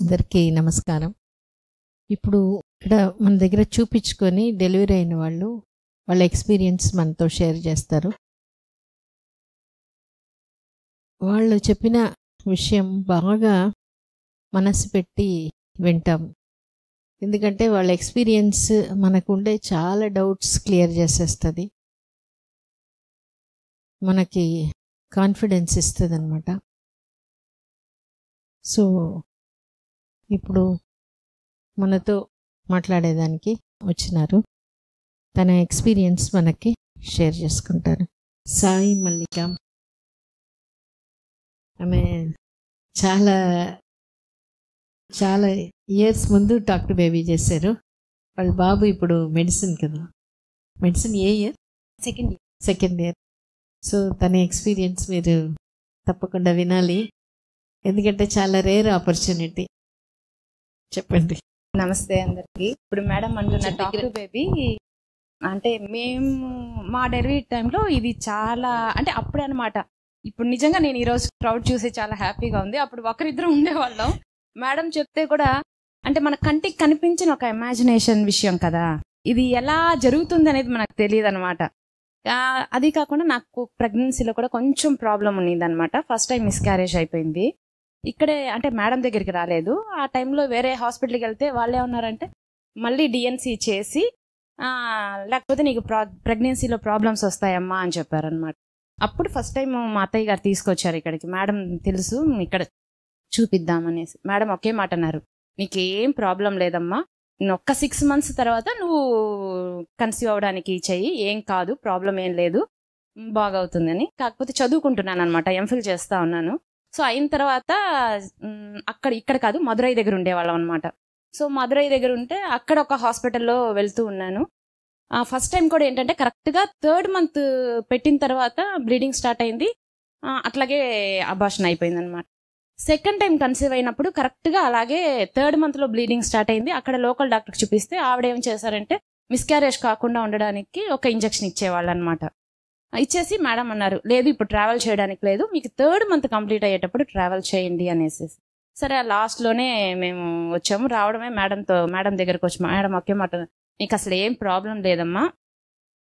అందరికీ నమస్కారం. ఇప్పుడు ఇక్కడ మన దగ్గర చూపించుకొని డెలివరీ అయిన వాళ్ళు వాళ్ళ ఎక్స్పీరియన్స్ మనతో షేర్ చేస్తారు. వాళ్ళు చెప్పిన విషయం బాగా మనసు పెట్టి వింటాం. ఎందుకంటే వాళ్ళ ఎక్స్పీరియన్స్ మనకుండే చాలా డౌట్స్ క్లియర్ చేసేస్తుంది, మనకి కాన్ఫిడెన్స్ ఇస్తుంది అన్నమాట. సో ఇప్పుడు మనతో మాట్లాడేదానికి వచ్చినారు. తన ఎక్స్పీరియన్స్ మనకి షేర్ చేసుకుంటారు. సాయి మల్లిక, ఆమె చాలా చాలా ఇయర్స్ ముందు టాక్ టు బేబీ చేశారు. వాళ్ళ బాబు ఇప్పుడు మెడిసిన్ కదా, మెడిసిన్ ఏ ఇయర్? Second year. సో తన ఎక్స్పీరియన్స్ మీరు తప్పకుండా వినాలి, ఎందుకంటే చాలా రేర్ ఆపర్చునిటీ. చెప్పండి. నమస్తే అందరికి. ఇప్పుడు మేడం అంటున్న టాక్ టు బేబీ అంటే మేము మా డెలివరీ టైంలో ఇది చాలా అంటే అప్పుడే అనమాట. ఇప్పుడు నిజంగా నేను ఈరోజు క్రౌడ్ చూసి చాలా హ్యాపీగా ఉంది. అప్పుడు ఒకరిద్దరు ఉండేవాళ్ళం. మేడం చెప్తే కూడా అంటే మన కంటికి కనిపించిన ఒక ఇమాజినేషన్ విషయం కదా, ఇది ఎలా జరుగుతుంది అనేది మనకు తెలియదు అనమాట. అది కాకుండా నాకు ప్రెగ్నెన్సీలో కూడా కొంచెం ప్రాబ్లం ఉన్నది అనమాట. ఫస్ట్ టైం మిస్క్యారేజ్ అయిపోయింది. ఇక్కడే అంటే మేడం దగ్గరికి రాలేదు. ఆ టైంలో వేరే హాస్పిటల్కి వెళ్తే వాళ్ళు ఏమన్నారంటే మళ్ళీ డిఎన్సీ చేసి లేకపోతే నీకు ప్రెగ్నెన్సీలో ప్రాబ్లమ్స్ వస్తాయమ్మా అని చెప్పారనమాట. అప్పుడు ఫస్ట్ టైం మా అత్తయ్య గారు తీసుకొచ్చారు ఇక్కడికి. మేడం తెలుసు ఇక్కడ చూపిద్దామనేసి. మేడం ఒకే మాట అన్నారు, నీకు ఏం ప్రాబ్లం లేదమ్మా, నేను ఒక్క 6 months తర్వాత నువ్వు కన్సీవ్ అవ్వడానికి చెయ్యి, ఏం కాదు, ప్రాబ్లం ఏం లేదు, బాగవుతుందని. కాకపోతే చదువుకుంటున్నాను అనమాట, ఎంఫిల్ చేస్తా ఉన్నాను. సో అయిన తర్వాత ఇక్కడ కాదు, మదురై దగ్గర ఉండేవాళ్ళం అనమాట. సో మదురై దగ్గర ఉంటే అక్కడ ఒక హాస్పిటల్లో వెళ్తూ ఉన్నాను. ఫస్ట్ టైం కూడా ఏంటంటే కరెక్ట్గా 3rd month పెట్టిన తర్వాత బ్లీడింగ్ స్టార్ట్ అయింది, అట్లాగే అబార్షన్ అయిపోయింది అనమాట. సెకండ్ టైం కన్సీవ్ అయినప్పుడు కరెక్ట్గా అలాగే 3rd month బ్లీడింగ్ స్టార్ట్ అయింది. అక్కడ లోకల్ డాక్టర్కి చూపిస్తే ఆవిడ ఏం చేశారంటే మిస్క్యారేజ్ కాకుండా ఉండడానికి ఒక ఇంజెక్షన్ ఇచ్చేవాళ్ళు అనమాట. ఇచ్చేసి మేడం అన్నారు, లేదు ఇప్పుడు ట్రావెల్ చేయడానికి లేదు, మీకు 3rd month కంప్లీట్ అయ్యేటప్పుడు ట్రావెల్ చేయండి అనేసి. సరే లాస్ట్లోనే మేము వచ్చాము. రావడమే మేడం దగ్గరకు వచ్చి మేడం ఒకే మాట, నీకు అసలు ఏం ప్రాబ్లం లేదమ్మా,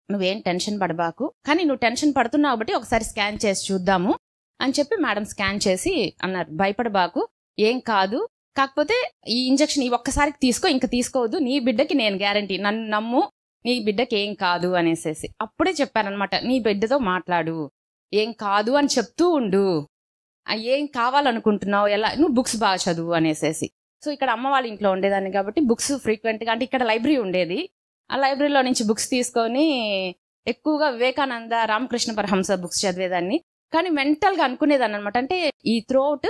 నువ్వేం టెన్షన్ పడబాకు, కానీ నువ్వు టెన్షన్ పడుతున్నావు కాబట్టి ఒకసారి స్కాన్ చేసి చూద్దాము అని చెప్పి మేడం స్కాన్ చేసి అన్నారు, భయపడబాకు, ఏం కాదు, కాకపోతే ఈ ఇంజెక్షన్ ఈ ఒక్కసారికి తీసుకో, ఇంకా తీసుకోవద్దు, నీ బిడ్డకి నేను గ్యారంటీ, నన్ను నమ్ము, నీ బిడ్డకి ఏం కాదు అనేసేసి. అప్పుడే చెప్పానమాట, నీ బిడ్డతో మాట్లాడు, ఏం కాదు అని చెప్తూ ఉండు, ఏం కావాలనుకుంటున్నావు, ఎలా, నువ్వు బుక్స్ బాగా చదువు అనేసేసి. సో ఇక్కడ అమ్మ వాళ్ళ ఇంట్లో ఉండేదాన్ని కాబట్టి బుక్స్ ఫ్రీక్వెంట్గా, అంటే ఇక్కడ లైబ్రరీ ఉండేది, ఆ లైబ్రరీలో నుంచి బుక్స్ తీసుకొని ఎక్కువగా వివేకానంద, రామకృష్ణ పరహంస బుక్స్ చదివేదాన్ని. కానీ మెంటల్గా అనుకునేదాన్ని అనమాట. అంటే ఈ త్రూఅవుట్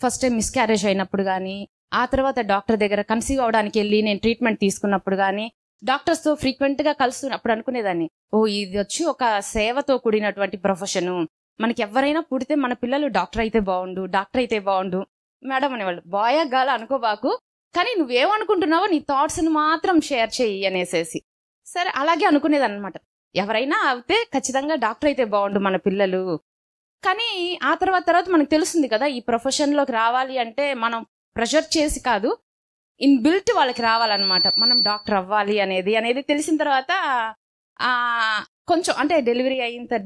ఫస్ట్ టైం మిస్క్యారేజ్ అయినప్పుడు కానీ, ఆ తర్వాత డాక్టర్ దగ్గర కన్సీవ్ అవడానికి వెళ్ళి నేను ట్రీట్మెంట్ తీసుకున్నప్పుడు కానీ, డాక్టర్స్తో ఫ్రీక్వెంట్గా కలుస్తున్నప్పుడు అనుకునేదాన్ని, ఓ ఇది వచ్చి ఒక సేవతో కూడినటువంటి ప్రొఫెషను, మనకి ఎవరైనా పుడితే మన పిల్లలు డాక్టర్ అయితే బాగుండు. మేడం అనేవాళ్ళు, బాయ్ గాల అనుకోబాకు, కానీ నువ్వేమనుకుంటున్నావో నీ థాట్స్ని మాత్రం షేర్ చెయ్యి అనేసేసి. సరే అలాగే అనుకునేదన్నమాట, ఎవరైనా అయితే ఖచ్చితంగా డాక్టర్ అయితే బాగుండు మన పిల్లలు. కానీ ఆ తర్వాత మనకు తెలుస్తుంది కదా, ఈ ప్రొఫెషన్లోకి రావాలి అంటే మనం ప్రెషర్ చేసి కాదు, ఇన్బిల్ట్ వాళ్ళకి రావాలన్నమాట, మనం డాక్టర్ అవ్వాలి అనేది తెలిసిన తర్వాత కొంచెం అంటే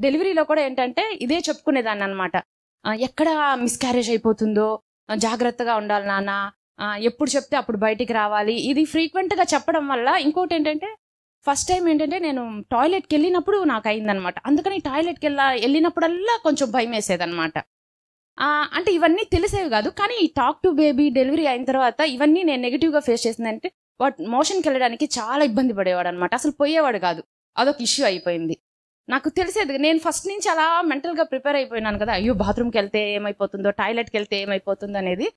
డెలివరీలో కూడా ఏంటంటే ఇదే చెప్పుకునేదాన్ని అనమాట, ఎక్కడ మిస్క్యారేజ్ అయిపోతుందో జాగ్రత్తగా ఉండాలి నాన్న, ఎప్పుడు చెప్తే అప్పుడు బయటికి రావాలి, ఇది ఫ్రీక్వెంట్గా చెప్పడం వల్ల. ఇంకోటి ఏంటంటే ఫస్ట్ టైం ఏంటంటే నేను టాయిలెట్కి వెళ్ళినప్పుడు నాకు అయిందనమాట. అందుకని టాయిలెట్కి వెళ్ళినప్పుడల్లా కొంచెం భయం వేసేదనమాట. అంటే ఇవన్నీ తెలిసేవి కాదు. కానీ ఈ టాక్ టు బేబీ డెలివరీ అయిన తర్వాత ఇవన్నీ నేను నెగిటివ్గా ఫేస్ చేసిందంటే, మోషన్కి వెళ్ళడానికి చాలా ఇబ్బంది పడేవాడు అనమాట, అసలు పోయేవాడు కాదు, అదొక ఇష్యూ అయిపోయింది. నాకు తెలిసేది, నేను ఫస్ట్ నుంచి అలా మెంటల్గా ప్రిపేర్ అయిపోయినాను కదా, అయ్యో బాత్రూమ్కి వెళ్తే ఏమైపోతుందో, టాయిలెట్కి వెళ్తే ఏమైపోతుందో అనేది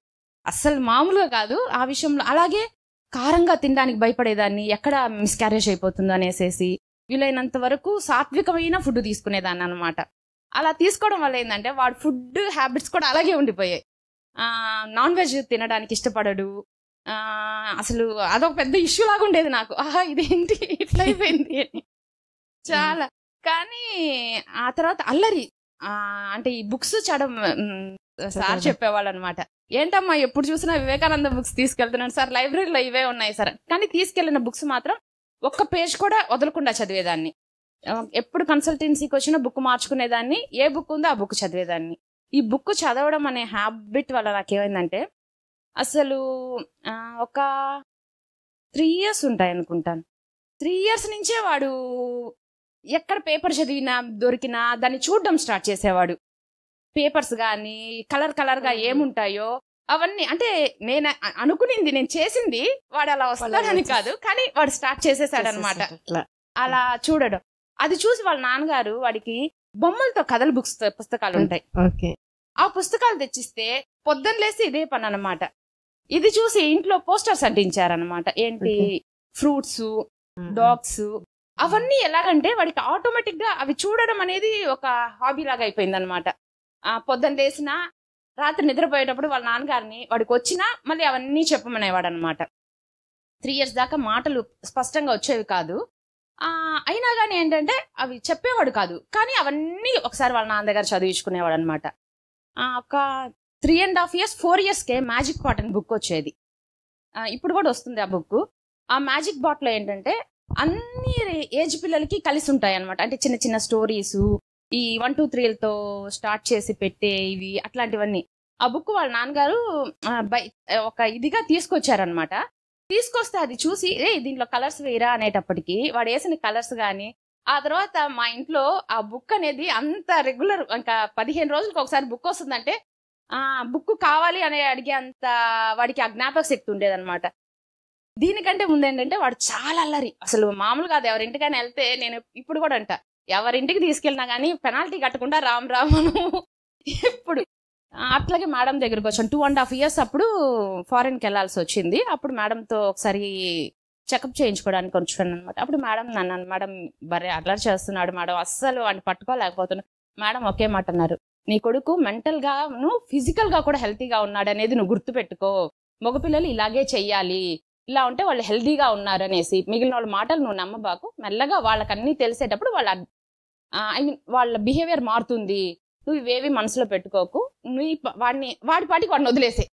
అస్సలు మామూలుగా కాదు ఆ విషయంలో. అలాగే కారంగా తినడానికి భయపడేదాన్ని, ఎక్కడ మిస్క్యారేజ్ అయిపోతుందో అనేసేసి. వీలైనంత వరకు సాత్వికమైన ఫుడ్ తీసుకునేదాన్ని అనమాట. అలా తీసుకోవడం వల్ల ఏంటంటే వాడు ఫుడ్ హ్యాబిట్స్ కూడా అలాగే ఉండిపోయాయి. నాన్ వెజ్ తినడానికి ఇష్టపడడు, అసలు అదొక పెద్ద ఇష్యూ లాగా ఉండేది నాకు, ఇదేంటి ఇట్లా అయిపోయింది అని చాలా. కానీ ఆ తర్వాత అల్లరి, అంటే ఈ బుక్స్ చదవడం సార్ చెప్పేవాళ్ళు అనమాట, ఏంటమ్మా ఎప్పుడు చూసినా వివేకానంద బుక్స్ తీసుకెళ్తున్నాను సార్, లైబ్రరీలో ఇవే ఉన్నాయి సార్. కానీ తీసుకెళ్లిన బుక్స్ మాత్రం ఒక్క పేజ్ కూడా వదలకుండా చదివేదాన్ని. ఎప్పుడు కన్సల్టెన్సీకి వచ్చిన బుక్ మార్చుకునేదాన్ని, ఏ బుక్ ఉందో ఆ బుక్ చదివేదాన్ని. ఈ బుక్ చదవడం అనే హ్యాబిట్ వల్ల నాకేమైందంటే అసలు ఒక 3 years ఉంటాయి అనుకుంటాను. 3 years నుంచే వాడు ఎక్కడ పేపర్ చదివినా దొరికినా దాన్ని చూడడం స్టార్ట్ చేసేవాడు. పేపర్స్ కానీ కలర్గా ఏముంటాయో అవన్నీ, అంటే నేను అనుకునింది నేను చేసింది వాడు అలా వస్తాడని కాదు, కానీ వాడు స్టార్ట్ చేసేసాడు అనమాట అలా చూడడం. అది చూసి వాళ్ళ నాన్నగారు వాడికి బొమ్మలతో కథల పుస్తకాలు ఉంటాయి, ఆ పుస్తకాలు తెచ్చిస్తే పొద్దున్న లేసి ఇదే పని అనమాట. ఇది చూసి ఇంట్లో పోస్టర్స్ అంటించారనమాట. ఏంటి, ఫ్రూట్స్, డాగ్స్, అవన్నీ ఎలాగంటే వాడికి ఆటోమేటిక్ గా అవి చూడడం అనేది ఒక హాబీ లాగా అయిపోయింది అనమాట. పొద్దున్న లేసినా రాత్రి నిద్రపోయేటప్పుడు వాళ్ళ నాన్నగారిని వాడికి వచ్చినా మళ్ళీ అవన్నీ చెప్పమనేవాడు అనమాట. 3 years దాకా మాటలు స్పష్టంగా వచ్చేవి కాదు, అయినా కానీ ఏంటంటే అవి చెప్పేవాడు కాదు, కానీ అవన్నీ ఒకసారి వాళ్ళ నాన్న దగ్గర చదివించుకునేవాడు అనమాట. ఒక 3.5 years 4 yearsకే మ్యాజిక్ పాట్ అని బుక్ వచ్చేది. ఇప్పుడు కూడా వస్తుంది ఆ బుక్. ఆ మ్యాజిక్ బాట్లో ఏంటంటే అన్ని ఏజ్ పిల్లలకి కలిసి ఉంటాయి అనమాట. అంటే చిన్న చిన్న స్టోరీస్, ఈ 1, 2, 3లతో స్టార్ట్ చేసి పెట్టే ఇవి అట్లాంటివన్నీ. ఆ బుక్ వాళ్ళ నాన్నగారు ఒక ఇదిగా తీసుకొచ్చారనమాట. తీసుకొస్తే అది చూసి దీంట్లో కలర్స్ వేయరా అనేటప్పటికి వాడు వేసిన కలర్స్ కానీ, ఆ తర్వాత మా ఇంట్లో ఆ బుక్ అనేది అంత రెగ్యులర్, ఇంకా 15 రోజులకు ఒకసారి బుక్ వస్తుందంటే బుక్ కావాలి అని అడిగే అంత వాడికి ఆ జ్ఞాపక శక్తి ఉండేదన్నమాట. దీనికంటే ముందు ఏంటంటే వాడు చాలా అల్లరి, అసలు మామూలు కాదు. ఎవరింటికైనా వెళ్తే నేను ఇప్పుడు కూడా అంట, ఎవరింటికి తీసుకెళ్ళినా కానీ పెనాల్టీ కట్టకుండా రామ్ రామను ఎప్పుడు. అట్లాగే మేడం దగ్గరకు వచ్చాను. 2.5 years అప్పుడు ఫారెన్కి వెళ్ళాల్సి వచ్చింది. అప్పుడు మేడంతో ఒకసారి చెకప్ చేయించుకోవడానికి వచ్చాను అనమాట. అప్పుడు మేడం నన్ను, మేడం బరే అల్లరి చేస్తున్నాడు మేడం, అస్సలు వాడిని పట్టుకోలేకపోతున్నాను. మేడం ఒకే మాట అన్నారు, నీ కొడుకు మెంటల్ గాను ఫిజికల్ గా కూడా హెల్తీగా ఉన్నాడు అనేది నువ్వు గుర్తుపెట్టుకో. మగపిల్లలు ఇలాగే చెయ్యాలి, ఇలా ఉంటే వాళ్ళు హెల్తీగా ఉన్నారు అనేసి. మిగిలిన వాళ్ళ మాటలు నువ్వు నమ్మబాకు, మెల్లగా వాళ్ళకి అన్ని తెలిసేటప్పుడు వాళ్ళ బిహేవియర్ మారుతుంది. నువ్వు ఇవేవి మనసులో పెట్టుకోకు, నువ్వు వాడి పాటికి వాడిని వదిలేసే,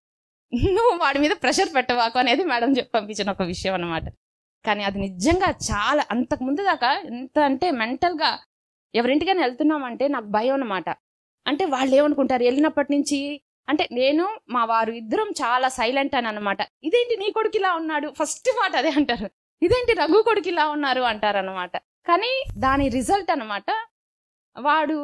నువ్వు వాడి మీద ప్రెషర్ పెట్టవాకు అనేది మేడం చెప్పి పంపించిన ఒక విషయం అనమాట. కానీ అది నిజంగా చాలా, అంతకు ముందు దాకా ఎంత అంటే మెంటల్ గా ఎవరింటికైనా వెళ్తున్నామంటే నాకు భయం అనమాట. అంటే వాళ్ళు ఏమనుకుంటారు, వెళ్ళినప్పటి నుంచి అంటే నేను మా వారు ఇద్దరం చాలా సైలెంట్ అని అనమాట. ఇదేంటి నీ కొడుకు ఇలా ఉన్నాడు, ఫస్ట్ మాట అదే అంటారు, ఇదేంటి రఘు కొడుకు ఇలా ఉన్నారు అంటారు అనమాట. కానీ దాని రిజల్ట్ అనమాట, వాడు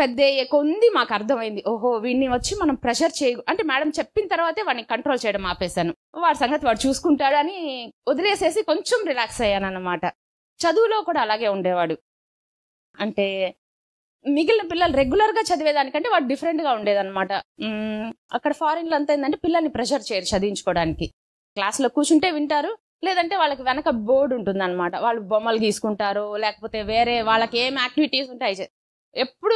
పెద్ద కొంది మాకు అర్థమైంది, ఓహో వీడిని వచ్చి మనం ప్రెషర్ అంటే మేడం చెప్పిన తర్వాతే వాడిని కంట్రోల్ చేయడం ఆపేశాను. వాడి సంగతి వాడు చూసుకుంటాడు అని వదిలేసేసి కొంచెం రిలాక్స్ అయ్యాను అనమాట. చదువులో కూడా అలాగే ఉండేవాడు. అంటే మిగిలిన పిల్లలు రెగ్యులర్ గా చదివేదానికంటే వాడు డిఫరెంట్ గా ఉండేదన్నమాట. అక్కడ ఫారిన్ లో అంతా ఏంటంటే పిల్లల్ని ప్రెషర్ చేయరు చదివించుకోవడానికి. క్లాస్ లో కూర్చుంటే వింటారు, లేదంటే వాళ్ళకి వెనక బోర్డు ఉంటుంది అనమాట, వాళ్ళు బొమ్మలు గీసుకుంటారు, లేకపోతే వేరే వాళ్ళకి ఏం యాక్టివిటీస్ ఉంటాయి. ఎప్పుడు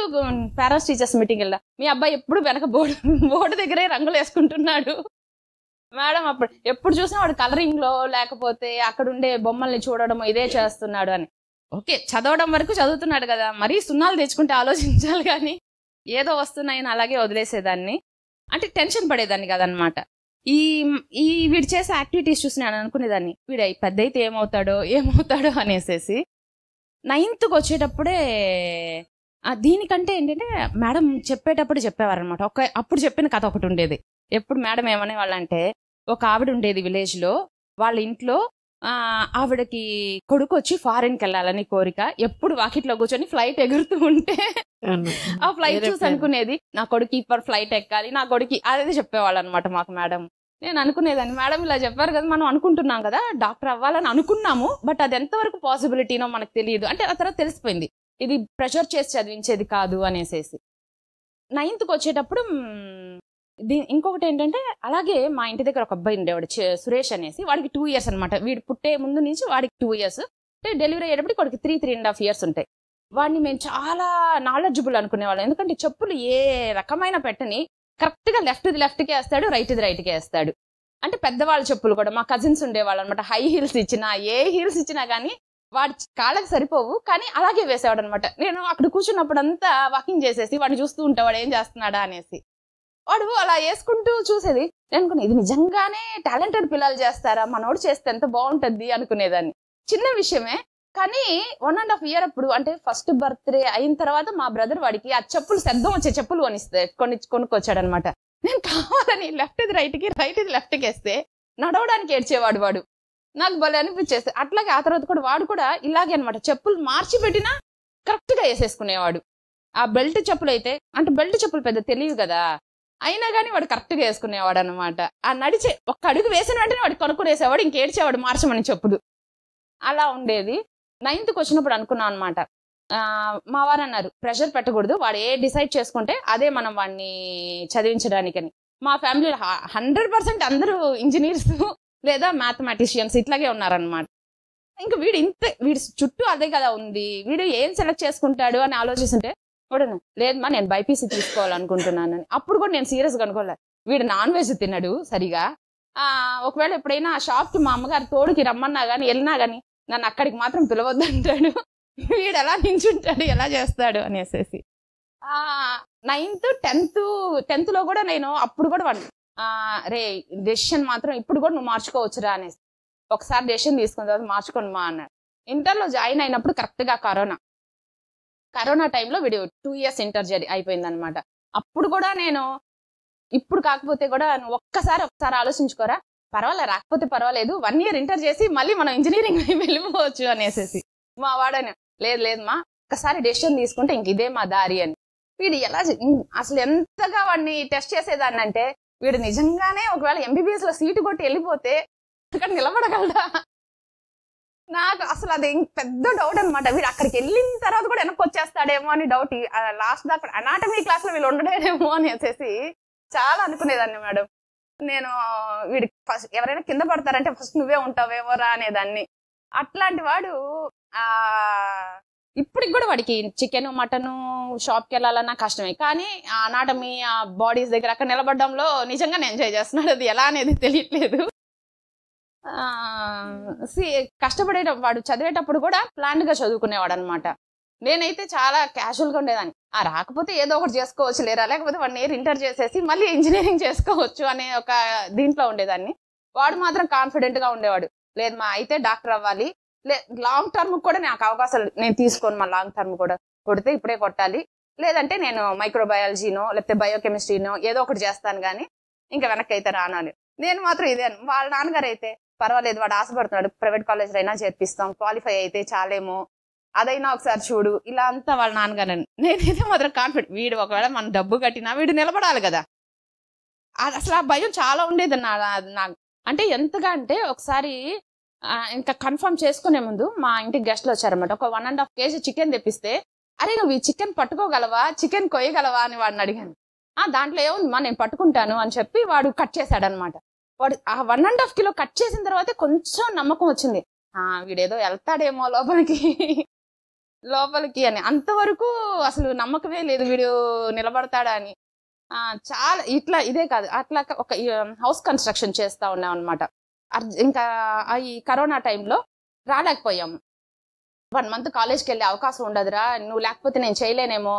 పేరెంట్స్ టీచర్స్ మీటింగ్ వెళ్ళా, మీ అబ్బాయి ఎప్పుడు వెనక బోర్డు దగ్గరే రంగులు వేసుకుంటున్నాడు మేడం. అప్పుడు ఎప్పుడు చూసినా వాడు కలరింగ్ లో లేకపోతే అక్కడ ఉండే బొమ్మల్ని చూడడం ఇదే చేస్తున్నాడు అని. ఓకే, చదవడం వరకు చదువుతున్నాడు కదా, మరీ సున్నాలు తెచ్చుకుంటే ఆలోచించాలి కానీ ఏదో వస్తున్నాయని అలాగే వదిలేసేదాన్ని. అంటే టెన్షన్ పడేదాన్ని కదనమాట. ఈ వీడు చేసే యాక్టివిటీస్ చూసి నేను అనుకునేదాన్ని, వీడు పెద్ద అయితే ఏమవుతాడో అనేసేసి. 9th వచ్చేటప్పుడే దీనికంటే ఏంటంటే మేడం చెప్పేటప్పుడు చెప్పేవారనమాట. అప్పుడు చెప్పిన కథ ఒకటి ఉండేది. ఎప్పుడు మేడం ఏమనేవాళ్ళంటే, ఒక ఆవిడ ఉండేది విలేజ్ లో, వాళ్ళ ఇంట్లో ఆవిడకి కొడుకు వచ్చి ఫారెన్కి వెళ్ళాలని కోరిక. ఎప్పుడు వాకిట్లో కూర్చొని ఫ్లైట్ ఎగురుతూ ఉంటే ఆ ఫ్లైట్ చూసి అనుకునేది, నా కొడుకు ఇప్పుడు ఫ్లైట్ ఎక్కాలి, నా కొడుకు అదే చెప్పేవాళ్ళు అనమాట మాకు మేడం. నేను అనుకునేదాన్ని, మేడం ఇలా చెప్పారు కదా, మనం అనుకుంటున్నాం కదా డాక్టర్ అవ్వాలని అనుకున్నాము, బట్ అది ఎంతవరకు పాసిబిలిటీనో మనకు తెలియదు. అంటే ఆ తర్వాత తెలిసిపోయింది ఇది ప్రెషర్ చేసి చదివించేది కాదు అనేసేసి. 9th వచ్చేటప్పుడు ఇంకొకటి ఏంటంటే, అలాగే మా ఇంటి దగ్గర ఒక అబ్బాయి ఉండేవాడు సురేష్ అనేసి. వాడికి 2 years అనమాట. వీడు పుట్టే ముందు నుంచి వాడికి 2 years, అంటే డెలివరీ అయ్యేటప్పుడు వాడికి 3.5 years ఉంటాయి. వాడిని మేము చాలా నాలెడ్జబుల్ అనుకునేవాళ్ళం. ఎందుకంటే చెప్పులు ఏ రకమైన పెట్టని కరెక్ట్ గా లెఫ్ట్కి వేస్తాడు, రైట్కి వేస్తాడు. అంటే పెద్దవాళ్ళ చెప్పులు కూడా మా కజిన్స్ ఉండేవాళ్ళు అనమాట. హై హీల్స్ ఇచ్చినా, ఏ హీల్స్ ఇచ్చినా కానీ వాడి కాళ్ళకి సరిపోవు, కానీ అలాగే వేసేవాడు అనమాట. నేను అక్కడ కూర్చున్నప్పుడు అంతా వాకింగ్ చేసేసి వాడిని చూస్తూ ఉంటా వాడు ఏం చేస్తున్నాడా అనేసి. వాడు అలా వేసుకుంటూ చూసేది. నేను అనుకున్నా ఇది నిజంగానే టాలెంటెడ్ పిల్లలు చేస్తారా, మనోడు చేస్తే ఎంత బాగుంటది అనుకునేదాన్ని. చిన్న విషయమే కానీ 1.5 year అప్పుడు అంటే ఫస్ట్ బర్త్డే అయిన తర్వాత మా బ్రదర్ వాడికి ఆ చెప్పులు శబ్దం వచ్చే చెప్పులు కొనుక్కొచ్చాడు అనమాట. నేను కావాలని లెఫ్ట్ ఇది రైట్ కి, రైట్ ఇది లెఫ్ట్ కి వేస్తే నడవడానికి ఏడ్చేవాడు వాడు. నాకు భలే అనిపించేస్తే. అట్లాగే ఆ తర్వాత కూడా వాడు కూడా ఇలాగే అనమాట, చెప్పులు మార్చి పెట్టినా కరెక్ట్ గా వేసేసుకునేవాడు. ఆ బెల్ట్ చెప్పులు అయితే అంటే బెల్ట్ చెప్పులు పెద్ద తెలియదు కదా, అయినా కానీ వాడు కరెక్ట్ గా వేసుకునేవాడు అనమాట. ఆ నడిచే ఒక్క అడుగు వేసిన వెంటనే వాడు కొనుక్కునేసేవాడు, ఇంకేడ్చేవాడు మార్చమని చెప్పులు. అలా ఉండేది. 9th వచ్చినప్పుడు అనుకున్నాం అనమాట, మా వారు అన్నారు ప్రెషర్ పెట్టకూడదు, వాడు ఏ డిసైడ్ చేసుకుంటే అదే మనం వాడిని చదివించడానికని. మా ఫ్యామిలీలో 100% అందరూ ఇంజనీర్స్ లేదా మ్యాథమెటిషియన్స్ ఇట్లాగే ఉన్నారనమాట. ఇంకా వీడి చుట్టూ అదే కదా ఉంది, వీడు ఏం సెలెక్ట్ చేసుకుంటాడు అని ఆలోచిస్తుంటే వాడు లేదమ్మా నేను బైపీసీ తీసుకోవాలనుకుంటున్నానని. అప్పుడు కూడా నేను సీరియస్గా అనుకోలేదు. వీడు నాన్ వెజ్ తినడు సరిగా, ఒకవేళ ఎప్పుడైనా షాప్ కి మా అమ్మగారు తోడుకి రమ్మన్నా గానీ వెళ్ళినా గానీ నన్ను అక్కడికి మాత్రం పిలవద్దంటాడు, వీడు ఎలా నించుంటాడు ఎలా చేస్తాడు అనేసి. 9th 10th లో కూడా నేను అప్పుడు కూడా రే డెసిషన్ మాత్రం ఇప్పుడు కూడా నువ్వు మార్చుకోవచ్చురా అనేసి, ఒకసారి డెసిషన్ తీసుకున్న తర్వాత మార్చుకోండి మా అన్నాడు. ఇంటర్లో జాయిన్ అయినప్పుడు కరెక్ట్ గా కరోనా టైంలో వీడు 2 years ఇంటర్ అయిపోయింది అనమాట. అప్పుడు కూడా నేను ఇప్పుడు కాకపోతే కూడా ఒక్కసారి ఆలోచించుకోరా, పర్వాలేదు రాకపోతే పర్వాలేదు, 1 year ఇంటర్ చేసి మళ్ళీ మనం ఇంజనీరింగ్ వెళ్ళిపోవచ్చు అనేసి. మా వాడని లేదు మా ఒక్కసారి డెసిషన్ తీసుకుంటే ఇంక ఇదే మా దారి అని. వీడు ఎలా అసలు ఎంతగా వాడిని టెస్ట్ చేసేదాన్ని అంటే, వీడు నిజంగానే ఒకవేళ ఎంబీబీఎస్ లో సీటు కొట్టి వెళ్ళిపోతే అక్కడ నిలబడగలడా, నాకు అసలు అది పెద్ద డౌట్ అనమాట. వీడు అక్కడికి వెళ్ళిన తర్వాత కూడా వెనక్కి వచ్చేస్తాడేమో అని డౌట్. లాస్ట్ దాకా అనాటమీ క్లాస్ లో వీళ్ళు ఉండడేమో అనేసి చాలా అనుకునేదాన్ని మేడం. నేను వీడికి ఫస్ట్ ఎవరైనా కింద పడతారంటే ఫస్ట్ నువ్వే ఉంటావేమో రా అనేదాన్ని. అట్లాంటి వాడు ఇప్పటికి కూడా వాడికి చికెన్ మటన్ షాప్కి వెళ్ళాలన్నా కష్టమే, కానీ ఆ అనాటమీ ఆ బాడీస్ దగ్గర అక్కడ నిలబడడంలో నిజంగానే ఎంజాయ్ చేస్తున్నాడు. అది ఎలా అనేది తెలియట్లేదు. వాడు చదివేటప్పుడు కూడా ప్లాన్డ్ గా చదువుకునేవాడు అనమాట. నేనైతే చాలా క్యాజువల్ గా ఉండేదాన్ని, రాకపోతే ఏదో ఒకటి చేసుకోవచ్చు లేరా, లేకపోతే 1 year ఇంటర్ చేసేసి మళ్ళీ ఇంజనీరింగ్ చేసుకోవచ్చు అనే ఒక దీంట్లో ఉండేదాన్ని. వాడు మాత్రం కాన్ఫిడెంట్ గా ఉండేవాడు, లేదు మా అయితే డాక్టర్ అవ్వాలి, లాంగ్ టర్మ్ కూడా నాకు అవకాశాలు నేను తీసుకోను, మా లాంగ్ టర్మ్ కూడా కొడితే ఇప్పుడే కొట్టాలి, లేదంటే నేను మైక్రోబయాలజీనో లేకపోతే బయోకెమిస్ట్రీనో ఏదో ఒకటి చేస్తాను కానీ ఇంకా వెనక్కి అయితే రానాలి. నేను మాత్రం ఇదే. వాళ్ళ నాన్నగారు అయితే పర్వాలేదు వాడు ఆశపడుతున్నాడు, ప్రైవేట్ కాలేజ్ అయినా చేర్పిస్తాం, క్వాలిఫై అయితే చాలేమో, అదైనా ఒకసారి చూడు, ఇలా అంతా వాళ్ళ నాన్నగారు. నేనైతే మాత్రం కాన్ఫిడెంట్, వీడు ఒకవేళ మన డబ్బు కట్టినా వీడు నిలబడాలి కదా, అసలు ఆ భయం చాలా ఉండేది నాకు. అంటే ఎంతగా అంటే ఒకసారి ఇంకా కన్ఫర్మ్ చేసుకునే ముందు మా ఇంటికి గెస్ట్లు వచ్చారన్నమాట. ఒక 1.5 kg చికెన్ తెప్పిస్తే, అరే నువ్వు ఈ చికెన్ పట్టుకోగలవా, చికెన్ కొయ్యగలవా అని వాడిని అడిగాను. దాంట్లో ఏముంది నేను పట్టుకుంటాను అని చెప్పి వాడు కట్ చేశాడనమాట. వాడు ఆ 1.5 kg కట్ చేసిన తర్వాత కొంచెం నమ్మకం వచ్చింది, వీడేదో వెళ్తాడేమో లోపలికి అని. అంతవరకు అసలు నమ్మకమే లేదు వీడు నిలబడతాడా అని. చాలా ఇదే కాదు, అట్లా ఒక హౌస్ కన్స్ట్రక్షన్ చేస్తా ఉన్నాం అనమాట. ఇంకా ఈ కరోనా టైంలో రాలేకపోయాము. 1 month కాలేజ్కి వెళ్ళే అవకాశం ఉండదురా, నువ్వు లేకపోతే నేను చేయలేనేమో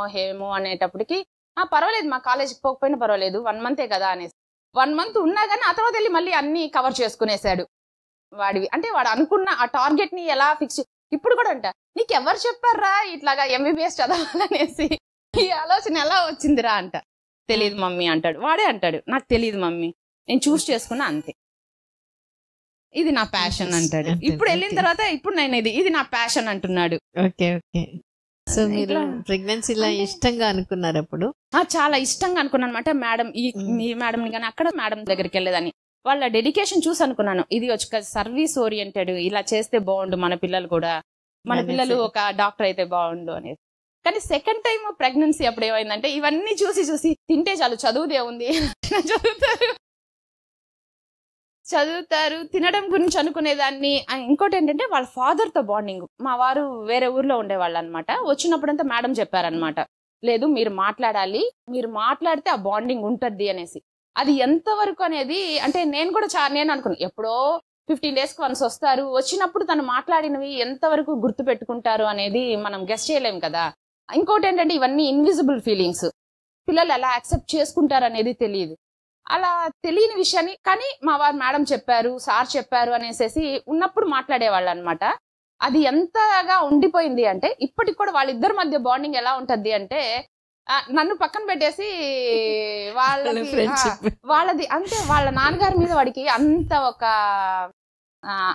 అనేటప్పటికి పర్వాలేదు మా కాలేజ్కి పోకపోయినా పర్వాలేదు 1 month కదా అనేసి. 1 month ఉన్నా కానీ ఆ తర్వాత వెళ్ళి మళ్ళీ అన్ని కవర్ చేసుకునేసాడు వాడివి. అంటే వాడు అనుకున్న ఆ టార్గెట్ ని ఎలా ఫిక్స్, ఇప్పుడు కూడా అంట నీకు ఎవరు చెప్పారా ఇట్లాగా ఎంబీబీఎస్ చదవాలనేసి, ఈ ఆలోచన ఎలా వచ్చిందిరా అంట. తెలియదు మమ్మీ అంటాడు, వాడే అంటాడు నాకు తెలియదు మమ్మీ, నేను చూస్ చేసుకున్నా అంతే, ఇది నా ప్యాషన్ అంటాడు. ఇప్పుడు వెళ్ళిన తర్వాత ఇప్పుడు నేను ఇది నా ప్యాషన్ అంటున్నాడు. Okay okay. సో మీరు ప్రెగ్నెన్సీలో ఇష్టంగా అనుకున్నారు అప్పుడు? చాలా ఇష్టంగా అనుకున్నాను అనమాట. మేడం ఈ మేడంని కానీ అక్కడ మేడం దగ్గరికి వెళ్ళేదాన్ని, వాళ్ళ డెడికేషన్ చూసి అనుకున్నాను ఇది ఒక సర్వీస్ ఓరియంటెడ్, ఇలా చేస్తే బాగుండు, మన పిల్లలు కూడా మన పిల్లలు ఒక డాక్టర్ అయితే బాగుండు అనేది. కానీ సెకండ్ టైం ప్రెగ్నెన్సీ అప్పుడు ఏమైందంటే ఇవన్నీ చూసి తింటే చాలు చదువుదే ఉంది చదువుతారు తినడం గురించి అనుకునేదాన్ని. ఇంకోటి ఏంటంటే వాళ్ళ ఫాదర్ తో బాండింగ్, మా వారు వేరే ఊర్లో ఉండేవాళ్ళు అనమాట. వచ్చినప్పుడంతా మేడం చెప్పారనమాట, లేదు మీరు మాట్లాడాలి, మీరు మాట్లాడితే ఆ బాండింగ్ ఉంటది అనేసి. అది ఎంతవరకు అనేది అంటే నేను కూడా నేను అనుకున్నాను, ఎప్పుడో 15 days వన్స్ వస్తారు, వచ్చినప్పుడు తను మాట్లాడినవి ఎంతవరకు గుర్తు పెట్టుకుంటారు అనేది మనం గెస్ చేయలేం కదా. ఇంకోటి ఏంటంటే ఇవన్నీ ఇన్విజిబుల్ ఫీలింగ్స్, పిల్లలు ఎలా యాక్సెప్ట్ చేసుకుంటారు అనేది తెలియదు. అలా తెలియని విషయాన్ని కానీ మా వారు మేడం చెప్పారు, సార్ చెప్పారు అనేసి ఉన్నప్పుడు మాట్లాడేవాళ్ళు అనమాట. అది ఎంతగా ఉండిపోయింది అంటే ఇప్పటికి కూడా వాళ్ళిద్దరి మధ్య బాండింగ్ ఎలా ఉంటది అంటే నన్ను పక్కన పెట్టేసి వాళ్ళది అంటే వాళ్ళ నాన్నగారి మీద వాడికి అంత ఒక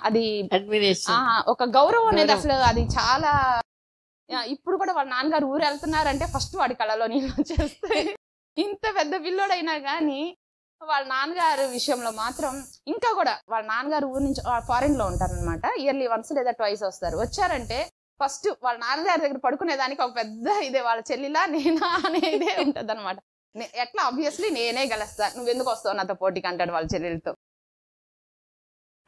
అది ఒక గౌరవం అనేది అసలు అది చాలా. ఇప్పుడు కూడా వాళ్ళ నాన్నగారు ఊరు వెళ్తున్నారంటే ఫస్ట్ వాడి కళ్ళలో నీళ్ళు వచ్చేస్తాయి. ఇంత పెద్ద పిల్లోడైనా గానీ వాళ్ళ నాన్నగారు విషయంలో మాత్రం ఇంకా కూడా వాళ్ళ నాన్నగారు ఊరు నుంచి ఫారిన్ లో ఉంటారనమాట. ఇయర్లీ వన్స్ లేదా ట్వైస్ వస్తారు. వచ్చారంటే ఫస్ట్ వాళ్ళ నాన్నగారి దగ్గర పడుకునేదానికి ఒక పెద్ద ఇదే వాళ్ళ చెల్లిలా నేనా అనేదే ఉంటది అనమాట. ఎట్లా ఆబ్వియస్లీ నేనే గెలుస్తా, నువ్వెందుకు వస్తావు నాతో పోటీకి అంటాడు వాళ్ళ చెల్లెలతో.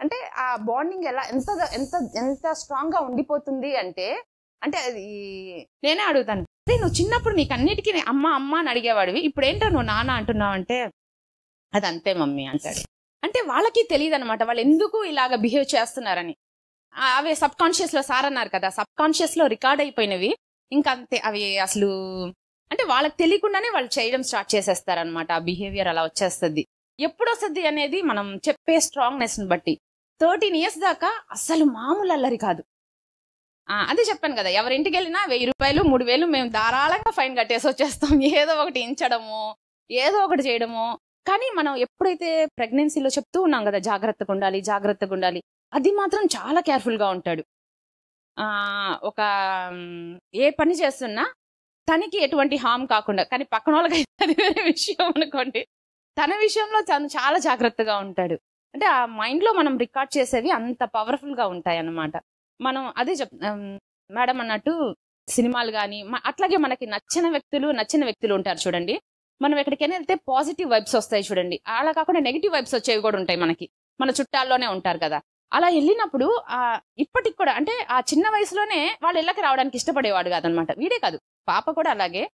అంటే ఆ బాండింగ్ ఎలా ఎంత ఎంత ఎంత స్ట్రాంగ్ గా ఉండిపోతుంది అంటే అంటే అది నేనే అడుగుతాను, నువ్వు చిన్నప్పుడు నీకు అన్నిటికీ అమ్మ అమ్మ అని అడిగేవాడివి, ఇప్పుడు ఏంటో నువ్వు నాన్న అంటున్నావు అంటే అది అంతే మమ్మీ అంటాడు. అంటే వాళ్ళకి తెలియదు అనమాట వాళ్ళు ఎందుకు ఇలాగ బిహేవ్ చేస్తున్నారని. అవి సబ్ కాన్షియస్ లో సార్ అన్నారు కదా, సబ్ కాన్షియస్ లో రికార్డ్ అయిపోయినవి ఇంకా అంతే. అవి అసలు అంటే వాళ్ళకి తెలియకుండానే వాళ్ళు చేయడం స్టార్ట్ చేసేస్తారనమాట. ఆ బిహేవియర్ అలా వచ్చేస్తుంది. ఎప్పుడు వస్తుంది అనేది మనం చెప్పే స్ట్రాంగ్నెస్ ని బట్టి. 13 years దాకా అసలు మామూలు అల్లరి కాదు. అదే చెప్పాను కదా, ఎవరింటికి వెళ్ళినా 1000 రూపాయలు 3000 మేము ధారాళంగా ఫైన్ కట్టేసి వచ్చేస్తాం. ఏదో ఒకటి ఇంచడము, ఏదో ఒకటి చేయడము. కానీ మనం ఎప్పుడైతే ప్రెగ్నెన్సీలో చెప్తూ ఉన్నాం కదా జాగ్రత్తగా ఉండాలి జాగ్రత్తగా ఉండాలి, అది మాత్రం చాలా కేర్ఫుల్ గా ఉంటాడు. ఒక ఏ పని చేస్తున్నా తనకి ఎటువంటి హామ్ కాకుండా, కానీ పక్కన వాళ్ళకి అది వేరే విషయం అనుకోండి, తన విషయంలో తను చాలా జాగ్రత్తగా ఉంటాడు. అంటే ఆ మైండ్ లో మనం రికార్డ్ చేసేవి అంత పవర్ఫుల్ గా ఉంటాయి అన్నమాట. మనం అదే మేడం అన్నట్టు సినిమాలు కానీ అట్లాగే మనకి నచ్చిన వ్యక్తులు ఉంటారు చూడండి. మనం ఎక్కడికైనా వెళ్తే పాజిటివ్ వైబ్స్ వస్తాయి చూడండి, అలా కాకుండా నెగిటివ్ వైబ్స్ వచ్చేవి కూడా ఉంటాయి మనకి. మన చుట్టాల్లోనే ఉంటారు కదా, అలా వెళ్ళినప్పుడు ఇప్పటికి కూడా అంటే ఆ చిన్న వయసులోనే వాళ్ళు ఇళ్ళకి రావడానికి ఇష్టపడేవాడు కాదనమాట. వీడే కాదు, పాప కూడా అలాగే.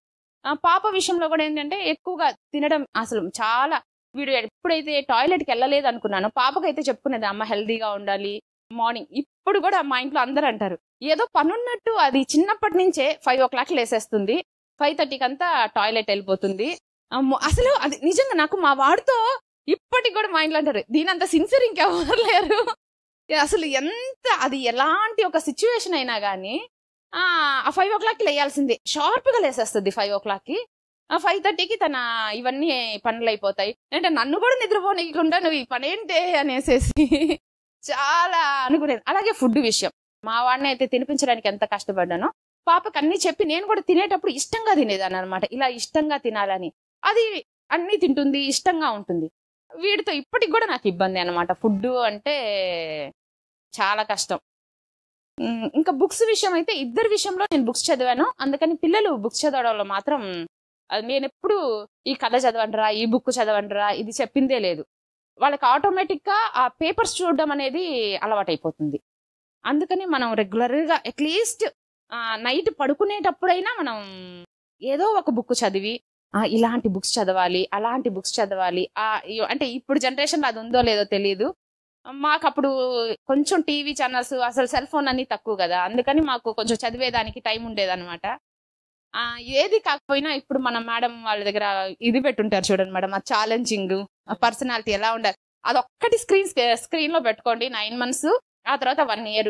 పాప విషయంలో కూడా ఏంటంటే ఎక్కువగా తినడం అసలు చాలా. వీడు ఎప్పుడైతే టాయిలెట్కి వెళ్ళలేదు అనుకున్నానో పాపకైతే చెప్పుకునేది అమ్మ హెల్దీగా ఉండాలి మార్నింగ్. ఇప్పుడు కూడా మా ఇంట్లో అందరూ అంటారు ఏదో పనున్నట్టు అది చిన్నప్పటి నుంచే 5 o'clock లేసేస్తుంది, 5:30 అంతా టాయిలెట్ వెళ్ళిపోతుంది. అసలు అది నిజంగా నాకు మా వాడితో ఇప్పటికి కూడా మా ఇంట్లో అంటారు దీనంత సిన్సియర్ ఇంకెవరు లేరు. అసలు ఎంత అది ఎలాంటి ఒక సిచ్యువేషన్ అయినా గానీ 5 o'clock లేయాల్సిందే, షార్ప్ గా లేసేస్తుంది 5 o'clock. 5:30 తన ఇవన్నీ పనులు అయిపోతాయి. అంటే నన్ను కూడా నిద్రపోనీయకుండా నువ్వు ఈ పని ఏంటే అనేసేసి చాలా అనుకునేది. అలాగే ఫుడ్ విషయం, మా వాడిని అయితే తినిపించడానికి ఎంత కష్టపడ్డానో పాపకి అన్ని చెప్పి నేను కూడా తినేటప్పుడు ఇష్టంగా తినేదాన్ని అనమాట. ఇలా ఇష్టంగా తినాలని అది అన్ని తింటుంది, ఇష్టంగా ఉంటుంది. వీడితో ఇప్పటికి కూడా నాకు ఇబ్బంది అనమాట. ఫుడ్ అంటే చాలా కష్టం. ఇంకా బుక్స్ విషయం అయితే ఇద్దరి విషయంలో నేను బుక్స్ చదివాను, అందుకని పిల్లలు బుక్స్ చదవడంలో మాత్రం నేను ఎప్పుడు ఈ కథ చదవండిరా, ఈ బుక్ చదవండిరా ఇది చెప్పిందే లేదు. వాళ్ళకి ఆటోమేటిక్ గా ఆ పేపర్స్ చూడడం అనేది అలవాటు అయిపోతుంది. అందుకని మనం రెగ్యులర్ గా అట్లీస్ట్ నైట్ పడుకునేటప్పుడైనా మనం ఏదో ఒక బుక్ చదివి ఇలాంటి బుక్స్ చదవాలి, అలాంటి బుక్స్ చదవాలి. అంటే ఇప్పుడు జనరేషన్ అది ఉందో లేదో తెలియదు. మాకు అప్పుడు కొంచెం టీవీ ఛానల్స్ అసలు సెల్ ఫోన్ అన్ని తక్కువ కదా, అందుకని మాకు కొంచెం చదివేదానికి టైం ఉండేదన్నమాట. ఏది కాకపోయినా ఇప్పుడు మన మేడం వాళ్ళ దగ్గర ఇది పెట్టుంటారు చూడండి మేడం, ఆ ఛాలెంజింగ్ పర్సనాలిటీ ఎలా ఉండాలి అదొక్కటి స్క్రీన్ లో పెట్టుకోండి. 9 months ఆ తర్వాత 1 year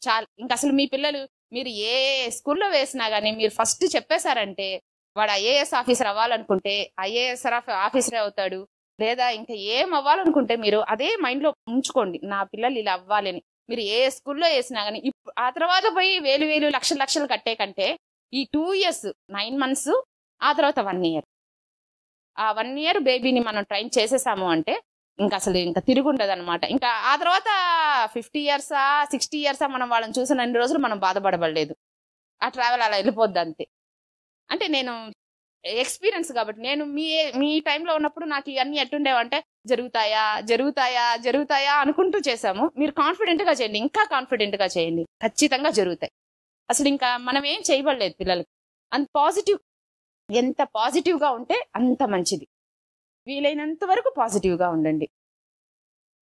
చాలు. ఇంకా అసలు మీ పిల్లలు మీరు ఏ స్కూల్లో వేసినా గానీ మీరు ఫస్ట్ చెప్పేశారంటే వాడు ఐఏఎస్ ఆఫీసర్ అవ్వాలనుకుంటే ఐఏఎస్ ఆఫీసరే అవుతాడు, లేదా ఇంకా ఏం అవ్వాలనుకుంటే మీరు అదే మైండ్ లో ఉంచుకోండి, నా పిల్లలు ఇలా అవ్వాలని. మీరు ఏ స్కూల్లో వేసినా గానీ ఆ తర్వాత పోయి వేలు లక్షలు కట్టే కంటే ఈ 2 years 9 months ఆ తర్వాత 1 year ఆ 1 year బేబీని మనం ట్రైన్ చేసేసాము అంటే ఇంకా అసలు ఇంకా తిరుగుండదు అనమాట. ఇంకా ఆ తర్వాత 50 years 60 years మనం వాళ్ళని చూసిన అన్ని రోజులు మనం బాధపడబడలేదు. ఆ ట్రావెల్ అలా వెళ్ళిపోద్ది అంతే. అంటే నేను ఎక్స్పీరియన్స్ కాబట్టి నేను మీ టైంలో ఉన్నప్పుడు నాకు ఇవన్నీ ఎట్టుండేవంటే జరుగుతాయా అనుకుంటూ చేసాము. మీరు కాన్ఫిడెంట్ గా చేయండి, ఇంకా కాన్ఫిడెంట్ గా చేయండి, ఖచ్చితంగా జరుగుతాయి. అసలు ఇంకా మనం ఏం చేయబడలేదు పిల్లలకి. అంత పాజిటివ్, ఎంత పాజిటివ్ గా ఉంటే అంత మంచిది. వీలైనంత వరకు పాజిటివ్ గా ఉండండి.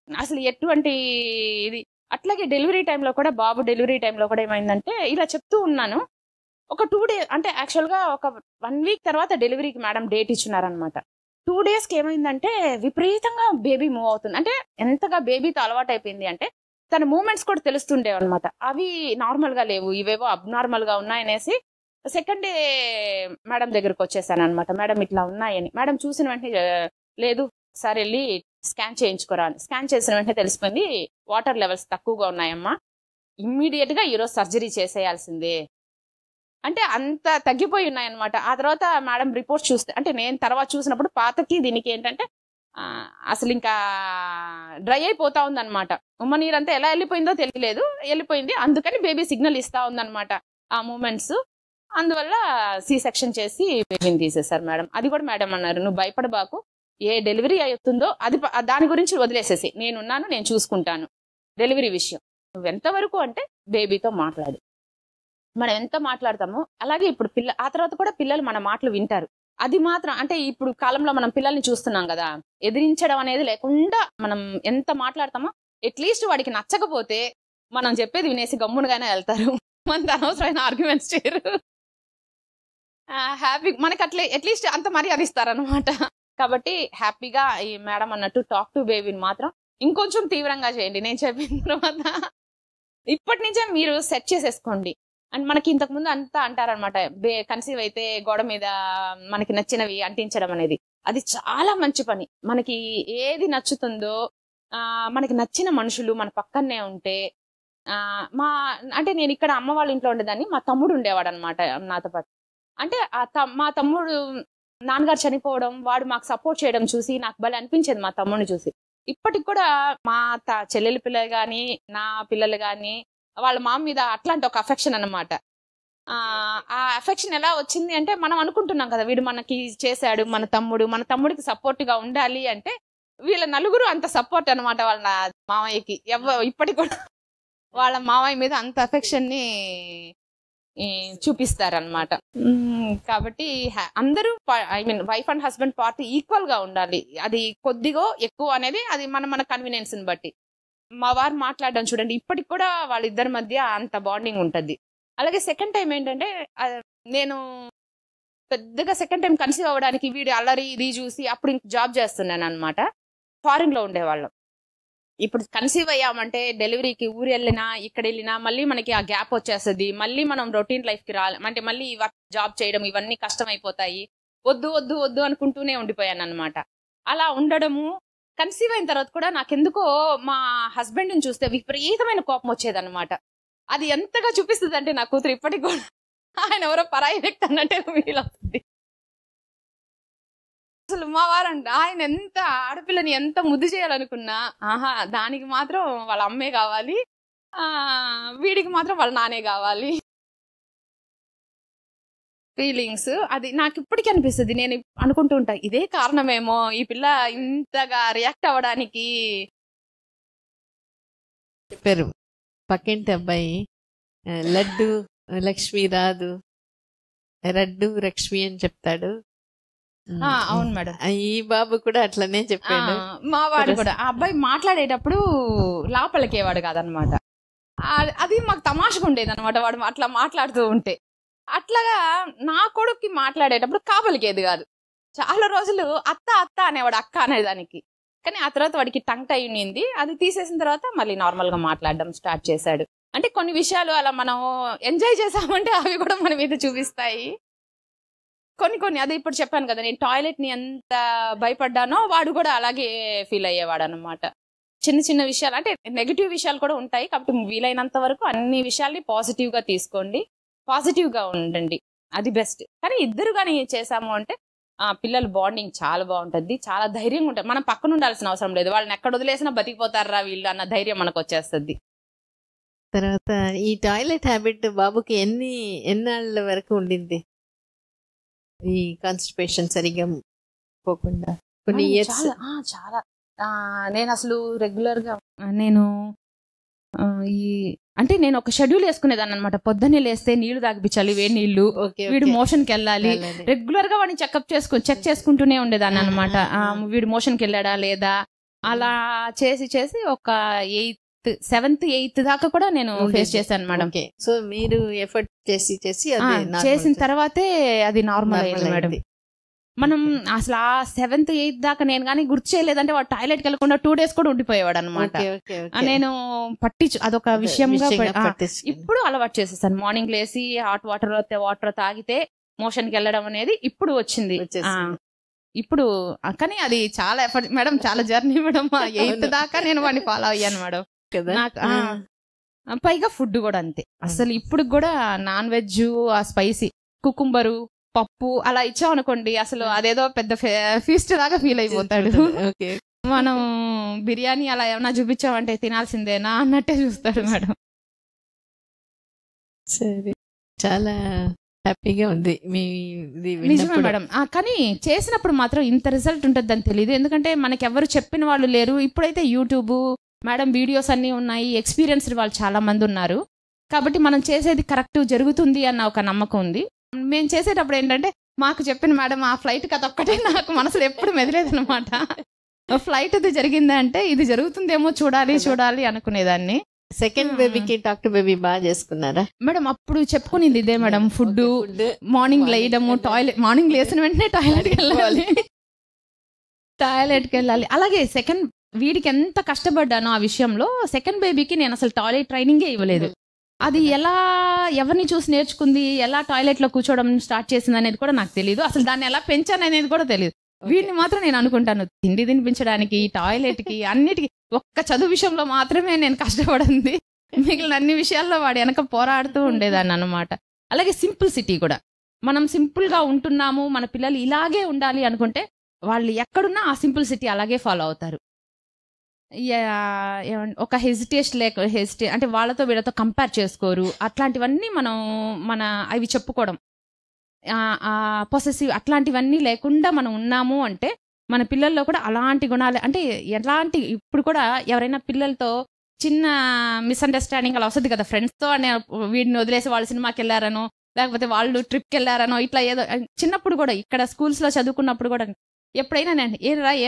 అసలు ఎటువంటి ఇది. అట్లాగే డెలివరీ టైంలో కూడా బాబు డెలివరీ టైంలో కూడా ఏమైందంటే ఇలా చెప్తూ ఉన్నాను, ఒక 2 days అంటే యాక్చువల్గా ఒక 1 week తర్వాత డెలివరీకి మేడం డేట్ ఇచ్చినారనమాట. 2 daysకి ఏమైందంటే విపరీతంగా బేబీ మూవ్ అవుతుంది. అంటే ఎంతగా బేబీతో అలవాటు అయిపోయింది అంటే తన మూమెంట్స్ కూడా తెలుస్తుండేవి అనమాట. అవి నార్మల్గా లేవు, ఇవేవో అబ్నార్మల్గా ఉన్నాయనేసి సెకండ్ డే మేడం దగ్గరకు వచ్చేసాను అనమాట. మేడం ఇట్లా ఉన్నాయని. మేడం చూసిన వెంటనే లేదు సార్ వెళ్ళి స్కాన్ చేయించుకోరా అని. స్కాన్ చేసిన వెంటనే తెలిసిపోయింది వాటర్ లెవెల్స్ తక్కువగా ఉన్నాయమ్మా, ఇమ్మీడియట్గా ఈరోజు సర్జరీ చేసేయాల్సిందే అంటే అంత తగ్గిపోయి ఉన్నాయన్నమాట. ఆ తర్వాత మేడం రిపోర్ట్స్ చూస్తే అంటే నేను తర్వాత చూసినప్పుడు పాతకి దీనికి ఏంటంటే అసలు ఇంకా డ్రై అయిపోతా ఉందన్నమాట. ఉమ్మ నీరంతా ఎలా వెళ్ళిపోయిందో తెలియలేదు, వెళ్ళిపోయింది. అందుకని బేబీ సిగ్నల్ ఇస్తా ఉందన్నమాట ఆ మూమెంట్స్. అందువల్ల సి సెక్షన్ చేసి బేబీని తీసేశారు మేడం. అది కూడా మేడం అన్నారు, నువ్వు భయపడబాకు, ఏ డెలివరీ అవుతుందో అది దాని గురించి వదిలేసేసి, నేనున్నాను, నేను చూసుకుంటాను. డెలివరీ విషయం నువ్వు ఎంతవరకు అంటే బేబీతో మాట్లాడు, మనం ఎంత మాట్లాడతామో అలాగే ఇప్పుడు ఆ తర్వాత కూడా పిల్లలు మన మాటలు వింటారు. అది మాత్రం అంటే ఇప్పుడు కాలంలో మనం పిల్లల్ని చూస్తున్నాం కదా, ఎదిరించడం అనేది లేకుండా మనం ఎంత మాట్లాడతామో అట్లీస్ట్ వాడికి నచ్చకపోతే మనం చెప్పేది వినేసి గమ్మునుగానే వెళ్తారు, మనకు అనవసరమైన ఆర్గ్యుమెంట్స్ చేయరు. హ్యాపీ మనకి అట్లే అట్లీస్ట్ అంత మర్యాద ఇస్తారనమాట. కాబట్టి హ్యాపీగా ఈ మేడం అన్నట్టు టాక్ టు బేబీని మాత్రం ఇంకొంచెం తీవ్రంగా చేయండి. నేను చెప్పిన తర్వాత ఇప్పటి నుంచే మీరు సెట్ చేసేసుకోండి. అండ్ మనకి ఇంతకు ముందు అంతా అంటారనమాట, కన్సీవ్ అయితే గోడ మీద మనకి నచ్చినవి అంటించడం అనేది, అది చాలా మంచి పని. మనకి ఏది నచ్చుతుందో మనకి నచ్చిన మనుషులు మన పక్కనే ఉంటే అంటే నేను ఇక్కడ అమ్మ వాళ్ళ ఇంట్లో ఉండేదాన్ని, మా తమ్ముడు ఉండేవాడు అనమాట నాతో పాటు. అంటే మా తమ్ముడు నాన్నగారు చనిపోవడం, వాడు మాకు సపోర్ట్ చేయడం చూసి నాకు భలే అనిపించేది మా తమ్ముడిని చూసి. ఇప్పటికి కూడా మా చెల్లెలి పిల్లలు కానీ నా పిల్లలు కానీ వాళ్ళ మామ మీద అట్లాంటి ఒక అఫెక్షన్ అన్నమాట. ఆ అఫెక్షన్ ఎలా వచ్చింది అంటే మనం అనుకుంటున్నాం కదా వీడు మనకి చేశాడు, మన తమ్ముడికి సపోర్ట్ గా ఉండాలి అంటే వీళ్ళ నలుగురు అంత సపోర్ట్ అనమాట వాళ్ళ మామయ్యకి. ఇప్పటికి కూడా వాళ్ళ మామయ్య మీద అంత అఫెక్షన్ ని చూపిస్తారనమాట. కాబట్టి అందరూ wife and husband party equal గా ఉండాలి. అది కొద్దిగా ఎక్కువ అనేది అది మన కన్వీనియన్స్ ని బట్టి. మా వారు మాట్లాడడం చూడండి, ఇప్పటికి కూడా వాళ్ళిద్దరి మధ్య అంత బాండింగ్ ఉంటుంది. అలాగే సెకండ్ టైం ఏంటంటే నేను పెద్దగా సెకండ్ టైం కన్సీవ్ అవ్వడానికి వీడి అల్లరి ఇది చూసి అప్పుడు ఇంక జాబ్ చేస్తున్నాను అనమాట. ఫారిన్ లో ఉండేవాళ్ళం. ఇప్పుడు కన్సీవ్ అయ్యామంటే డెలివరీకి ఊరు వెళ్ళినా ఇక్కడ వెళ్ళినా మళ్ళీ మనకి ఆ గ్యాప్ వచ్చేస్తుంది. మళ్ళీ మనం రొటీన్ లైఫ్ కి అంటే మళ్ళీ జాబ్ చేయడం ఇవన్నీ కష్టం అయిపోతాయి. వద్దు వద్దు వద్దు అనుకుంటూనే ఉండిపోయాను అనమాట. అలా ఉండడము కన్సీవ్ అయిన తర్వాత కూడా నాకెందుకో మా హస్బెండ్ ని చూస్తే విపరీతమైన కోపం వచ్చేదన్నమాట. అది ఎంతగా చూపిస్తుంది అంటే నా కూతురు ఇప్పటికి కూడా ఆయన ఎవరో పరాయి వ్యక్తి అన్నట్టే ఫీల్ అవుతుంది. అసలు మా వారంట ఆయన ఎంత ఆడపిల్లని ఎంత ముద్దు చేయాలనుకున్నా దానికి మాత్రం వాళ్ళ అమ్మే కావాలి, వీడికి మాత్రం వాళ్ళ నానే కావాలి. ఫీలింగ్స్ అది నాకు ఇప్పటికీ అనిపిస్తుంది. నేను అనుకుంటూ ఉంటా ఇదే కారణమేమో ఈ పిల్ల ఇంతగా రియాక్ట్ అవ్వడానికి. చెప్పారు పక్కింటి అబ్బాయి లడ్డు లక్ష్మి రాదు, రడ్డు లక్ష్మి అని చెప్తాడు. అవును మేడం, ఈ బాబు కూడా అట్లనే చెప్పాడు. మా వాడు కూడా ఆ అబ్బాయి మాట్లాడేటప్పుడు లోపలికేవాడు కాదనమాట. అది మాకు తమాషగా ఉండేది అనమాట. వాడు అట్లా మాట్లాడుతూ ఉంటే అట్లాగా నా కొడుక్కి మాట్లాడేటప్పుడు కాపలికేది కాదు. చాలా రోజులు అత్త అత్త అనేవాడు, అక్క అనేదానికి. కానీ ఆ తర్వాత వాడికి టంగ్ టై ఉన్నింది, అది తీసేసిన తర్వాత మళ్ళీ నార్మల్ గా మాట్లాడడం స్టార్ట్ చేశాడు. అంటే కొన్ని విషయాలు అలా మనం ఎంజాయ్ చేసామంటే అవి కూడా మన మీద చూపిస్తాయి. కొన్ని అదే ఇప్పుడు చెప్పాను కదా, నేను టాయిలెట్ ని ఎంత భయపడ్డానో వాడు కూడా అలాగే ఫీల్ అయ్యేవాడు అనమాట. చిన్న చిన్న విషయాలు అంటే నెగిటివ్ విషయాలు కూడా ఉంటాయి. కాబట్టి వీలైనంత వరకు అన్ని విషయాల్ని పాజిటివ్ గా తీసుకోండి, పాజిటివ్ గా ఉండండి, అది బెస్ట్. కానీ ఇద్దరు కానీ చేసాము అంటే పిల్లల బాండింగ్ చాలా బాగుంటుంది, చాలా ధైర్యంగా ఉంటుంది. మనం పక్కన ఉండాల్సిన అవసరం లేదు, వాళ్ళని ఎక్కడ వదిలేసినా బతికిపోతారా వీళ్ళు అన్న ధైర్యం మనకు వచ్చేస్తుంది. తర్వాత ఈ టాయిలెట్ హ్యాబిట్ బాబుకి ఎన్నాళ్ళ వరకు ఉండింది? ఈ కాన్స్టిపేషన్ సరిగ్గా పోకుండా కొన్ని ఇయర్స్. చాలా నేను అసలు రెగ్యులర్ గా నేను అంటే నేను ఒక షెడ్యూల్ వేసుకునేదాన్ని అనమాట. పొద్దున్నే లేస్తే నీళ్లు తాగిపించాలి, వేడి నీళ్లు, వీడు మోషన్ కి వెళ్ళాలి. రెగ్యులర్ గా వాడిని చెక్ చేసుకుంటూనే ఉండేదాన్ని అనమాట. వీడు మోషన్ కి వెళ్ళాడా లేదా అలా చేసి ఒక 7th 8th దాకా కూడా నేను ఫేస్ చేశాను మేడం. సో మీరు ఎఫర్ట్ చేసి చేసిన తర్వాతే అది నార్మల్ అయింది మేడం. మనం అసలు ఆ 7th 8th దాకా నేను కానీ గుర్తు చేయలేదంటే వాడు టాయిలెట్కి వెళ్ళకుండా 2 days కూడా ఉండిపోయేవాడు అనమాట. నేను అదొక విషయంగా ఇప్పుడు అలవాటు చేసేసాను. మార్నింగ్ లేసి హాట్ వాటర్ తాగితే మోషన్కి వెళ్ళడం అనేది ఇప్పుడు వచ్చింది. ఇప్పుడు కానీ అది చాలా ఎఫర్ట్ మేడం, చాలా జర్నీ మేడం. 8th దాకా నేను వాడిని ఫాలో అయ్యాను మేడం. నాకు పైగా ఫుడ్ కూడా అంతే. అసలు ఇప్పుడు కూడా నాన్ వెజ్ ఆ స్పైసీ కుకుంబరు పప్పు అలా ఇచ్చాం అనుకోండి, అసలు అదేదో పెద్ద ఫీస్ట్ లాగా ఫీల్ అయిపోతాడు. మనం బిర్యానీ అలా ఏమన్నా చూపించామంటే తినాల్సిందేనా అన్నట్టే చూస్తాడు మేడం. సరే, చాలా హ్యాపీగా ఉంది మీ నిజమే మేడం. కానీ చేసినప్పుడు మాత్రం ఇంత రిజల్ట్ ఉంటుందని తెలియదు, ఎందుకంటే మనకి ఎవరు చెప్పిన వాళ్ళు లేరు. ఇప్పుడైతే యూట్యూబ్ మేడం వీడియోస్ అన్నీ ఉన్నాయి, ఎక్స్పీరియన్స్డ్ వాళ్ళు చాలా మంది ఉన్నారు. కాబట్టి మనం చేసేది కరెక్ట్ జరుగుతుంది అన్న ఒక నమ్మకం ఉంది. మేము చేసేటప్పుడు ఏంటంటే మాకు చెప్పిన మేడం ఆ ఫ్లైట్ కథ ఒక్కటే నాకు మనసులో ఎప్పుడు మెదిలేదనమాట. ఫ్లైట్ అది జరిగిందంటే ఇది జరుగుతుందేమో చూడాలి అనుకునేదాన్ని. సెకండ్ బేబీకి డాక్టర్ బేబీ బాగా చేసుకున్నారా మేడం? అప్పుడు చెప్పుకునేది ఇదే మేడం, ఫుడ్ మార్నింగ్ లేయడము, మార్నింగ్ లేసిన వెంటనే టాయిలెట్కి వెళ్ళాలి. అలాగే వీడికి ఎంత కష్టపడ్డానో ఆ విషయంలో, సెకండ్ బేబీకి నేను అసలు టాయిలెట్ ట్రైనింగే ఇవ్వలేదు. అది ఎలా ఎవరిని చూసి నేర్చుకుంది, ఎలా టాయిలెట్ లో కూర్చోవడం స్టార్ట్ చేసింది అనేది కూడా నాకు తెలియదు. అసలు దాన్ని ఎలా పెంచాను అనేది కూడా తెలియదు. వీడిని మాత్రం నేను అనుకుంటాను తిండి తినిపించడానికి, టాయిలెట్ కి, అన్నిటికీ. ఒక్క చదువు విషయంలో మాత్రమే నేను కష్టపడింది, మిగిలిన అన్ని విషయాల్లో వాడు వెనక పోరాడుతూ ఉండేదాన్ని అనమాట. అలాగే సింపుల్సిటీ కూడా, మనం సింపుల్ గా ఉంటున్నాము, మన పిల్లలు ఇలాగే ఉండాలి అనుకుంటే వాళ్ళు ఎక్కడున్నా ఆ సింపుల్సిటీ అలాగే ఫాలో అవుతారు. ఒక హెజిటేషన్ అంటే వాళ్ళతో వీళ్ళతో కంపేర్ చేసుకోరు. అట్లాంటివన్నీ అవి చెప్పుకోవడం, పొసెసివ్ అట్లాంటివన్నీ లేకుండా మనం ఉన్నాము అంటే మన పిల్లల్లో కూడా అలాంటి గుణాలు, అంటే ఇప్పుడు కూడా ఎవరైనా పిల్లలతో చిన్న మిస్అండర్స్టాండింగ్ అలా వస్తుంది కదా, ఫ్రెండ్స్తో వీడిని వదిలేసి వాళ్ళు సినిమాకి వెళ్ళారనో, లేకపోతే వాళ్ళు ట్రిప్కి వెళ్ళారనో, ఇట్లా ఏదో. చిన్నప్పుడు కూడా ఇక్కడ స్కూల్స్లో చదువుకున్నప్పుడు కూడా ఎప్పుడైనా నేను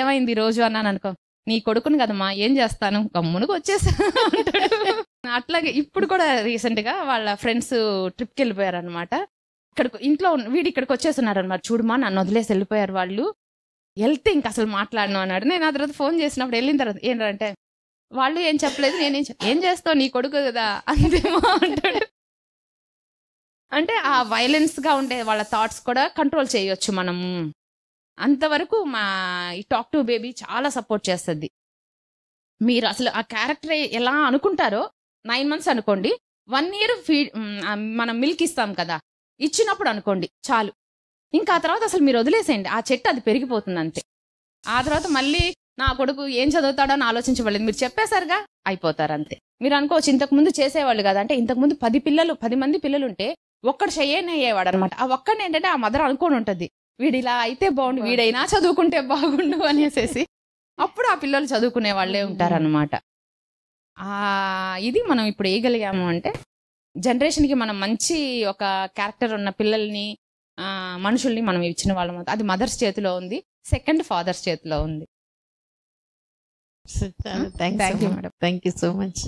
ఏమైంది రోజు అన్నాను అనుకో, నీ కొడుకుని కదమ్మా, ఏం చేస్తాను, గమ్మునుకు వచ్చేసా అంటాడు. అట్లాగే ఇప్పుడు కూడా రీసెంట్ గా వాళ్ళ ఫ్రెండ్స్ ట్రిప్కి వెళ్ళిపోయారు అనమాట. ఇంట్లో వీడి ఇక్కడికి వచ్చేస్తున్నారు అనమాట. చూడమా, నన్ను వదిలేసి వెళ్ళిపోయారు వాళ్ళు, వెళ్తే ఇంక అసలు మాట్లాడను అన్నాడు. నేను ఆ తర్వాత ఫోన్ చేసినప్పుడు వెళ్ళిన తర్వాత ఏంటంటే, వాళ్ళు ఏం చెప్పలేదు, ఏం చేస్తావు, నీ కొడుకు కదా అంతేమో అంటాడు. అంటే ఆ వైలెన్స్ గా ఉండే వాళ్ళ థాట్స్ కూడా కంట్రోల్ చేయొచ్చు మనము. అంతవరకు ఈ టాక్ టు బేబీ చాలా సపోర్ట్ చేస్తుంది. మీరు అసలు ఆ క్యారెక్టర్ ఎలా అనుకుంటారో, 9 months అనుకోండి, 1 year మనం మిల్క్ ఇస్తాం కదా, ఇచ్చినప్పుడు అనుకోండి చాలు. ఇంకా ఆ తర్వాత అసలు మీరు వదిలేసేయండి, ఆ చెట్టు అది పెరిగిపోతుంది అంతే. ఆ తర్వాత మళ్ళీ నా కొడుకు ఏం చదువుతాడో అని ఆలోచించబడలేదు, మీరు చెప్పేసరిగా అయిపోతారు అంతే. మీరు అనుకోవచ్చు ఇంతకుముందు చేసేవాళ్ళు కదా, అంటే ఇంతకుముందు 10 మంది పిల్లలు ఉంటే ఒక్కడు అయ్యేవాడు అనమాట. ఆ ఒక్కడిని ఏంటంటే ఆ మదర్ అనుకోని ఉంటుంది, వీడు ఇలా అయితే బాగుండు, వీడైనా చదువుకుంటే బాగుండు అనేసి. అప్పుడు ఆ పిల్లలు చదువుకునే వాళ్ళే ఉంటారనమాట. ఇది మనం ఇప్పుడు వేయగలిగాము అంటే జనరేషన్కి మనం మంచి ఒక క్యారెక్టర్ ఉన్న పిల్లల్ని, మనుషుల్ని మనం ఇచ్చిన వాళ్ళం. అది మదర్స్ చేతిలో ఉంది, సెకండ్ ఫాదర్స్ చేతిలో ఉంది. Thank you madam, thank you so much.